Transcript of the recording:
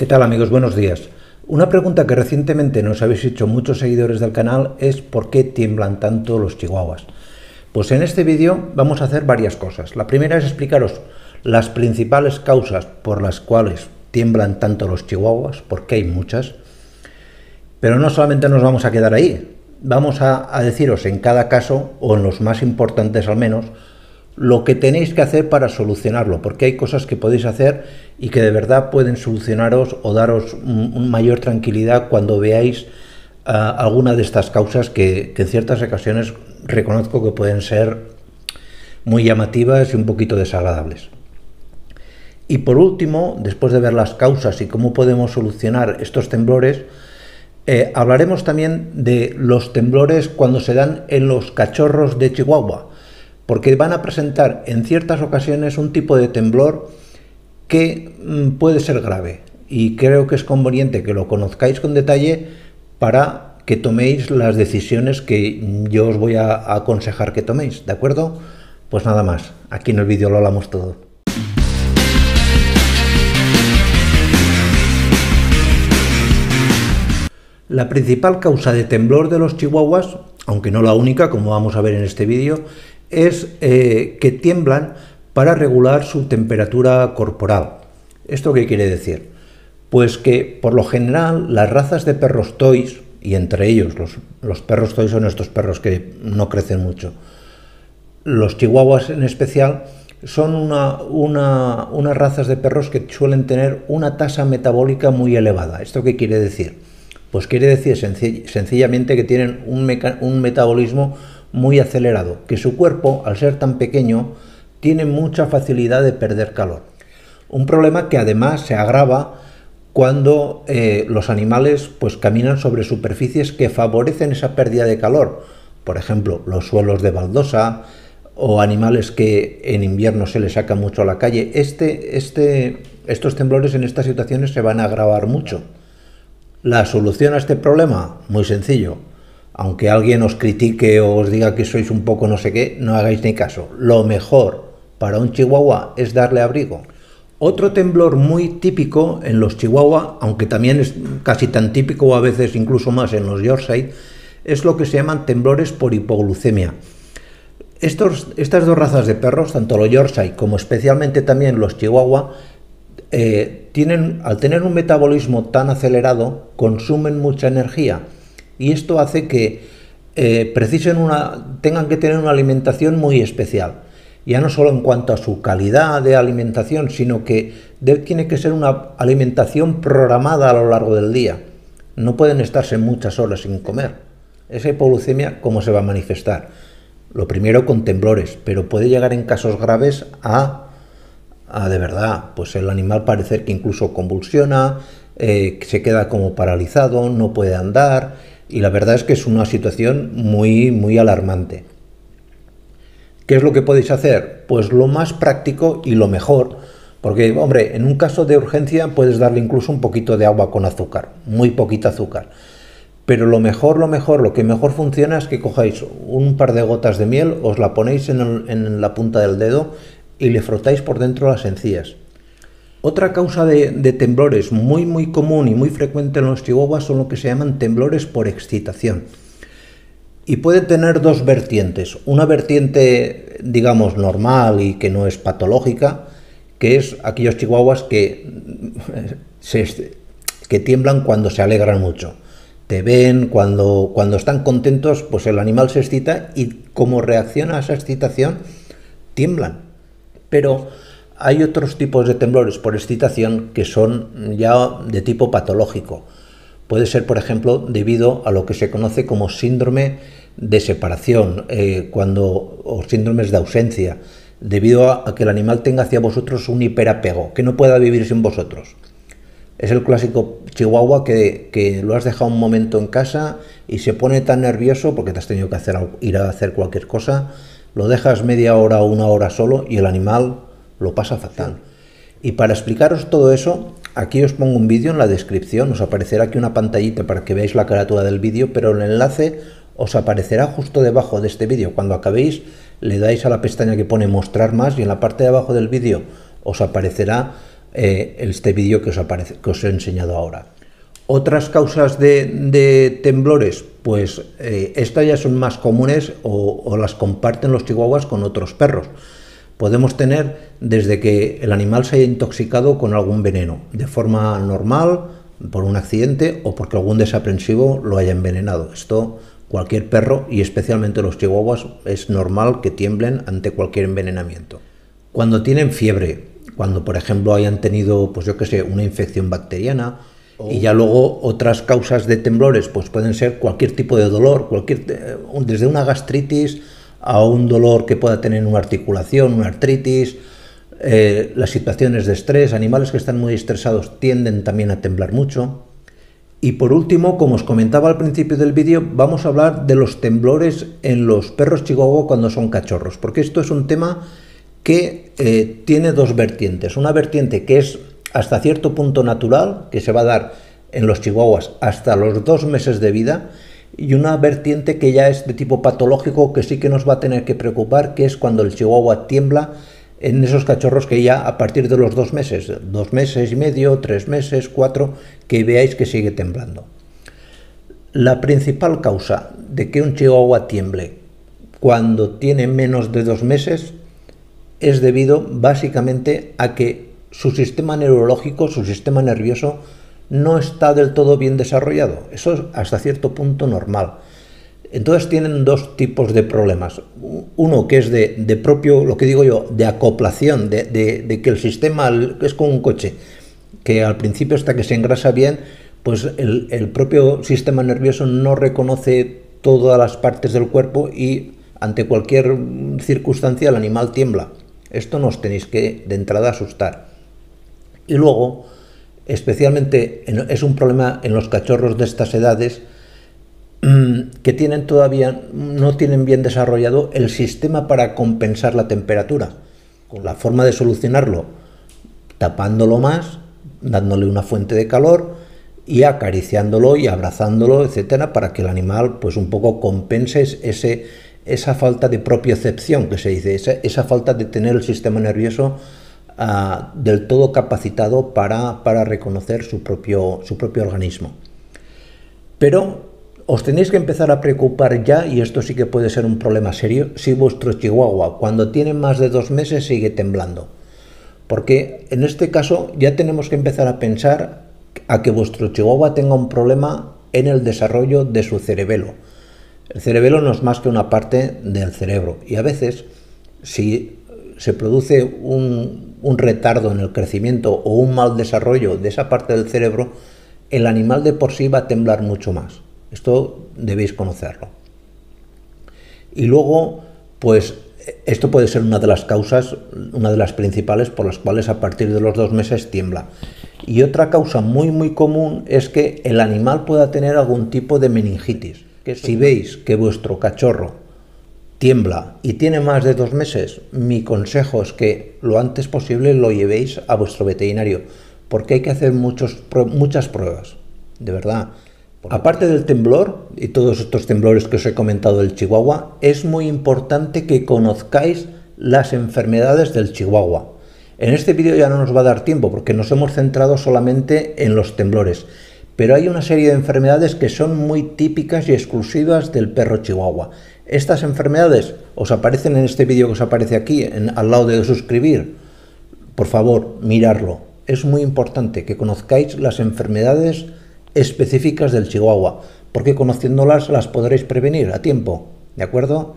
¿Qué tal, amigos? Buenos días. Una pregunta que recientemente nos habéis hecho muchos seguidores del canal es ¿por qué tiemblan tanto los chihuahuas? Pues en este vídeo vamos a hacer varias cosas. La primera es explicaros las principales causas por las cuales tiemblan tanto los chihuahuas, porque hay muchas. Pero no solamente nos vamos a quedar ahí, vamos a deciros en cada caso, o en los más importantes al menos, lo que tenéis que hacer para solucionarlo, porque hay cosas que podéis hacer y que de verdad pueden solucionaros o daros mayor tranquilidad cuando veáis alguna de estas causas que en ciertas ocasiones reconozco que pueden ser muy llamativas y un poquito desagradables. Y por último, después de ver las causas y cómo podemos solucionar estos temblores, hablaremos también de los temblores cuando se dan en los cachorros de Chihuahua, porque van a presentar en ciertas ocasiones un tipo de temblor que puede ser grave, y creo que es conveniente que lo conozcáis con detalle para que toméis las decisiones que yo os voy a aconsejar que toméis, ¿de acuerdo? Pues nada más, aquí en el vídeo lo hablamos todo. La principal causa de temblor de los chihuahuas, aunque no la única, como vamos a ver en este vídeo, es que tiemblan para regular su temperatura corporal. ¿Esto qué quiere decir? Pues que por lo general las razas de perros toys, y entre ellos los perros toys son estos perros que no crecen mucho, los chihuahuas en especial, son unas razas de perros que suelen tener una tasa metabólica muy elevada. ¿Esto qué quiere decir? Pues quiere decir sencillamente que tienen un metabolismo muy acelerado, que su cuerpo, al ser tan pequeño, tiene mucha facilidad de perder calor. Un problema que además se agrava cuando los animales pues caminan sobre superficies que favorecen esa pérdida de calor. Por ejemplo, los suelos de baldosa o animales que en invierno se les saca mucho a la calle. Estos temblores en estas situaciones se van a agravar mucho. ¿La solución a este problema? Muy sencillo. Aunque alguien os critique o os diga que sois un poco no sé qué, no hagáis ni caso. Lo mejor para un chihuahua es darle abrigo. Otro temblor muy típico en los chihuahua, aunque también es casi tan típico o a veces incluso más en los yorkshire, es lo que se llaman temblores por hipoglucemia. Estas dos razas de perros, tanto los yorkshire como especialmente también los chihuahua, al tener un metabolismo tan acelerado, consumen mucha energía. Y esto hace que tengan que tener una alimentación muy especial. Ya no solo en cuanto a su calidad de alimentación, sino que tiene que ser una alimentación programada a lo largo del día. No pueden estarse muchas horas sin comer. Esa hipoglucemia, ¿cómo se va a manifestar? Lo primero con temblores, pero puede llegar en casos graves a de verdad, pues el animal parecer que incluso convulsiona, se queda como paralizado, no puede andar. Y la verdad es que es una situación muy, muy alarmante. ¿Qué es lo que podéis hacer? Pues lo más práctico y lo mejor, porque, hombre, en un caso de urgencia puedes darle incluso un poquito de agua con azúcar, muy poquita azúcar. Pero lo que mejor funciona es que cojáis un par de gotas de miel, os la ponéis en la punta del dedo y le frotáis por dentro las encías. Otra causa de temblores muy muy común y muy frecuente en los chihuahuas son lo que se llaman temblores por excitación. Y pueden tener dos vertientes. Una vertiente, digamos, normal y que no es patológica, que es aquellos chihuahuas que tiemblan cuando se alegran mucho. Te ven, cuando están contentos, pues el animal se excita y como reacciona a esa excitación, tiemblan. Pero hay otros tipos de temblores por excitación que son ya de tipo patológico. Puede ser, por ejemplo, debido a lo que se conoce como síndrome de separación o síndromes de ausencia, debido a que el animal tenga hacia vosotros un hiperapego, que no pueda vivir sin vosotros. Es el clásico chihuahua que lo has dejado un momento en casa y se pone tan nervioso porque te has tenido que ir a hacer cualquier cosa, lo dejas media hora o una hora solo y el animal lo pasa fatal. Y para explicaros todo eso, aquí os pongo un vídeo en la descripción, os aparecerá aquí una pantallita para que veáis la carátula del vídeo, pero el enlace os aparecerá justo debajo de este vídeo. Cuando acabéis le dais a la pestaña que pone mostrar más y en la parte de abajo del vídeo os aparecerá este vídeo que os he enseñado ahora. Otras causas de temblores, pues estas ya son más comunes o las comparten los chihuahuas con otros perros. Podemos tener desde que el animal se haya intoxicado con algún veneno, de forma normal, por un accidente o porque algún desaprensivo lo haya envenenado. Esto cualquier perro, y especialmente los chihuahuas, es normal que tiemblen ante cualquier envenenamiento. Cuando tienen fiebre, cuando por ejemplo hayan tenido, pues yo que sé, una infección bacteriana, y ya luego otras causas de temblores, pues pueden ser cualquier tipo de dolor, desde una gastritis a un dolor que pueda tener una articulación, una artritis, las situaciones de estrés. Animales que están muy estresados tienden también a temblar mucho. Y por último, como os comentaba al principio del vídeo, vamos a hablar de los temblores en los perros chihuahua cuando son cachorros, porque esto es un tema que tiene dos vertientes. Una vertiente que es hasta cierto punto natural, que se va a dar en los chihuahuas hasta los 2 meses de vida, y una vertiente que ya es de tipo patológico, que sí que nos va a tener que preocupar, que es cuando el chihuahua tiembla en esos cachorros que ya a partir de los 2 meses, 2 meses y medio, 3 meses, 4, que veáis que sigue temblando. La principal causa de que un chihuahua tiemble cuando tiene menos de 2 meses es debido básicamente a que su sistema neurológico, su sistema nervioso, no está del todo bien desarrollado. Eso es hasta cierto punto normal. Entonces tienen dos tipos de problemas. Uno que es de propio, lo que digo yo, de acoplación, de que el sistema es como un coche, que al principio hasta que se engrasa bien, pues el propio sistema nervioso no reconoce todas las partes del cuerpo y ante cualquier circunstancia el animal tiembla. Esto no os tenéis que de entrada asustar. Y luego, especialmente es un problema en los cachorros de estas edades, que no tienen bien desarrollado el sistema para compensar la temperatura. Con la forma de solucionarlo, tapándolo más, dándole una fuente de calor y acariciándolo y abrazándolo, etcétera, para que el animal pues un poco compense esa falta de propiocepción que se dice, esa falta de tener el sistema nervioso del todo capacitado para reconocer su propio organismo. Pero os tenéis que empezar a preocupar ya, y esto sí que puede ser un problema serio, si vuestro chihuahua cuando tiene más de 2 meses sigue temblando. Porque en este caso ya tenemos que empezar a pensar a que vuestro chihuahua tenga un problema en el desarrollo de su cerebelo. El cerebelo no es más que una parte del cerebro, y a veces si se produce un retardo en el crecimiento o un mal desarrollo de esa parte del cerebro, el animal de por sí va a temblar mucho más. Esto debéis conocerlo. Y luego, pues esto puede ser una de las causas, una de las principales por las cuales a partir de los 2 meses tiembla. Y otra causa muy común es que el animal pueda tener algún tipo de meningitis. Que si veis que vuestro cachorro tiembla y tiene más de 2 meses, mi consejo es que lo antes posible lo llevéis a vuestro veterinario, porque hay que hacer muchas pruebas, de verdad. Aparte del temblor y todos estos temblores que os he comentado del chihuahua, es muy importante que conozcáis las enfermedades del chihuahua. En este vídeo ya no nos va a dar tiempo porque nos hemos centrado solamente en los temblores, pero hay una serie de enfermedades que son muy típicas y exclusivas del perro chihuahua. Estas enfermedades os aparecen en este vídeo que os aparece aquí, al lado de suscribir. Por favor, mirarlo. Es muy importante que conozcáis las enfermedades específicas del chihuahua, porque conociéndolas las podréis prevenir a tiempo, ¿de acuerdo?